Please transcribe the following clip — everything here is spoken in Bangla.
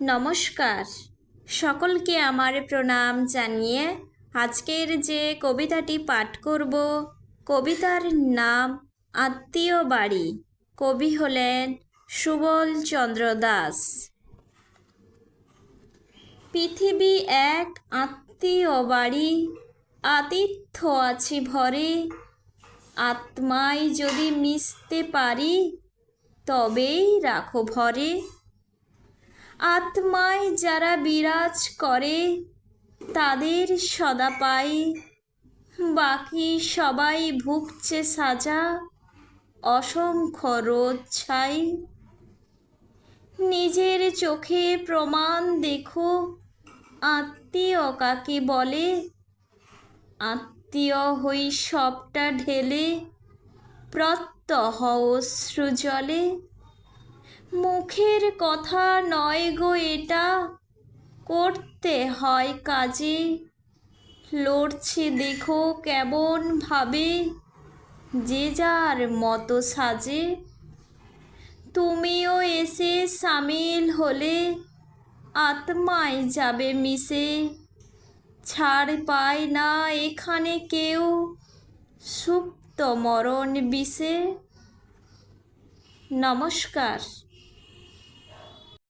নমস্কার, সকলকে আমার প্রণাম জানিয়ে আজকের যে কবিতাটি পাঠ করব, কবিতার নাম আত্মীয় বাড়ি। কবি হলেন সুবল চন্দ্র দাস। পৃথিবী এক আত্মীয় বাড়ি, আতিথ্য আছি ভরে। আত্মায় যদি মিশতে পারি, তবেই রাখো ভরে। আত্মায় যারা বিরাজ করে, তাদের সদা পাই। বাকি সবাই ভুগছে সাজা, অসংখ্য রোদ ছাই। নিজের চোখে প্রমাণ দেখো, আত্মীয় কাকে বলে। আত্মীয় হই সবটা ঢেলে, প্রত্যহ অশ্রু জলে। মুখের কথা নয় গো এটা, করতে হয় কাজে। লড়ছে দেখো কেমন ভাবে, যে যার মতো সাজে। তুমিও এসে সামিল হলে, আত্মায় যাবে মিশে। ছাড় পায় না এখানে কেউ, সুপ্ত মরণ বিষে। নমস্কার।